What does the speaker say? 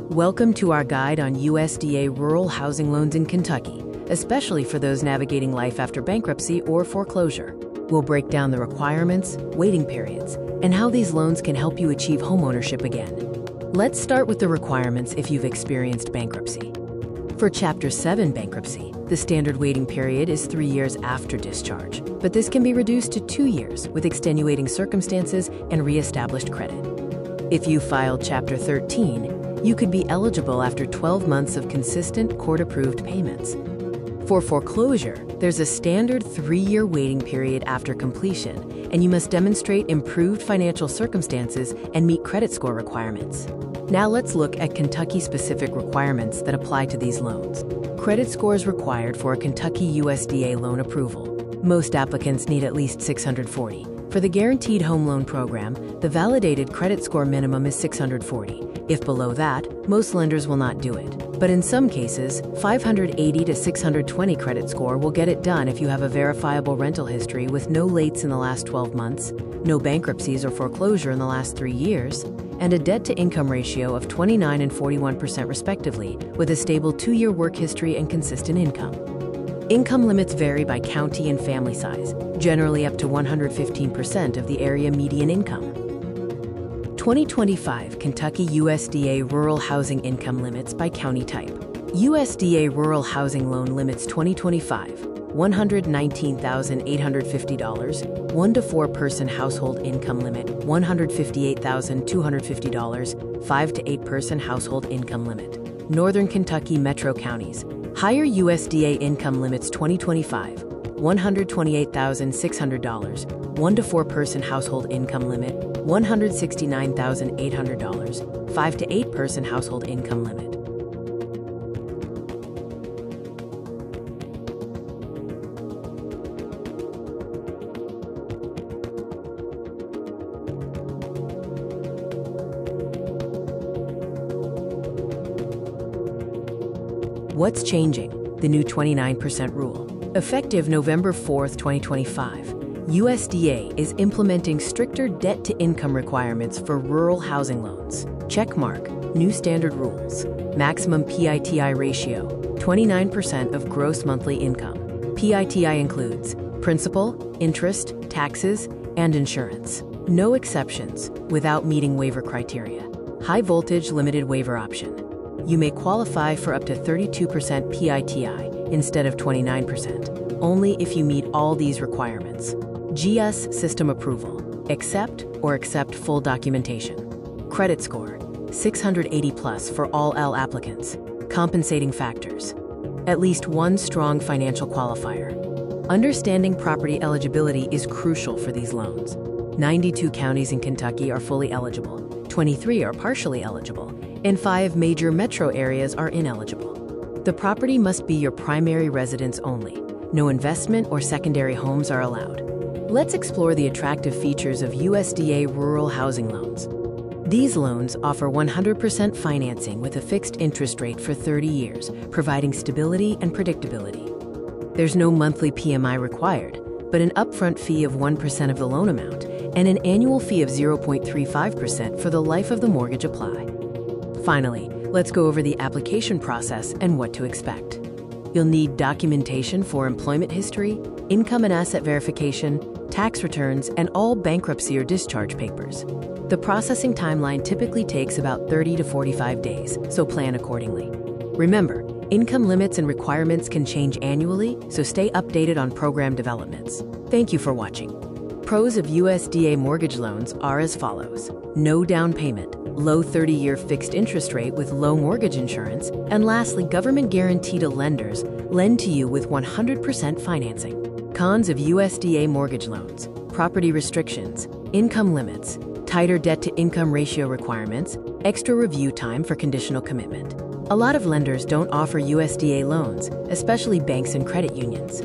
Welcome to our guide on USDA Rural Housing Loans in Kentucky, especially for those navigating life after bankruptcy or foreclosure. We'll break down the requirements, waiting periods, and how these loans can help you achieve homeownership again. Let's start with the requirements if you've experienced bankruptcy. For Chapter 7 bankruptcy, the standard waiting period is 3 years after discharge, but this can be reduced to 2 years with extenuating circumstances and reestablished credit. If you filed Chapter 13, you could be eligible after 12 months of consistent court-approved payments. For foreclosure, there's a standard 3-year waiting period after completion, and you must demonstrate improved financial circumstances and meet credit score requirements. Now let's look at Kentucky-specific requirements that apply to these loans. Credit scores required for a Kentucky USDA loan approval. Most applicants need at least 640. For the Guaranteed Home Loan Program, the validated credit score minimum is 640. If below that, most lenders will not do it. But in some cases, 580 to 620 credit score will get it done if you have a verifiable rental history with no lates in the last 12 months, no bankruptcies or foreclosure in the last 3 years, and a debt-to-income ratio of 29% and 41% respectively, with a stable 2-year work history and consistent income. Income limits vary by county and family size, generally up to 115% of the area median income. 2025 Kentucky USDA Rural Housing Income Limits by County Type. USDA Rural Housing Loan Limits 2025, $119,850, 1 to 4 person household income limit, $158,250, 5 to 8 person household income limit. Northern Kentucky metro counties. Higher USDA income limits 2025, $128,600, 1 to 4 person household income limit, $169,800, 5 to 8 person household income limit. What's changing? The new 29% rule. Effective November 4, 2025, USDA is implementing stricter debt-to-income requirements for rural housing loans. Checkmark, new standard rules. Maximum PITI ratio, 29% of gross monthly income. PITI includes principal, interest, taxes, and insurance. No exceptions without meeting waiver criteria. High voltage limited waiver option. You may qualify for up to 32% PITI instead of 29%, only if you meet all these requirements. GS system approval. Accept full documentation. Credit score, 680 plus for all L applicants. Compensating factors. At least one strong financial qualifier. Understanding property eligibility is crucial for these loans. 92 counties in Kentucky are fully eligible, 23 are partially eligible, and 5 major metro areas are ineligible. The property must be your primary residence only. No investment or secondary homes are allowed. Let's explore the attractive features of USDA Rural Housing Loans. These loans offer 100% financing with a fixed interest rate for 30 years, providing stability and predictability. There's no monthly PMI required, but an upfront fee of 1% of the loan amount and an annual fee of 0.35% for the life of the mortgage apply. Finally, let's go over the application process and what to expect. You'll need documentation for employment history, income and asset verification, tax returns, and all bankruptcy or discharge papers. The processing timeline typically takes about 30 to 45 days, so plan accordingly. Remember, income limits and requirements can change annually, so stay updated on program developments. Thank you for watching. Pros of USDA mortgage loans are as follows: no down payment, low 30-year fixed interest rate with low mortgage insurance, and lastly, government guarantee to lenders lend to you with 100% financing. Cons of USDA mortgage loans: property restrictions, income limits, tighter debt-to-income ratio requirements, extra review time for conditional commitment. A lot of lenders don't offer USDA loans, especially banks and credit unions.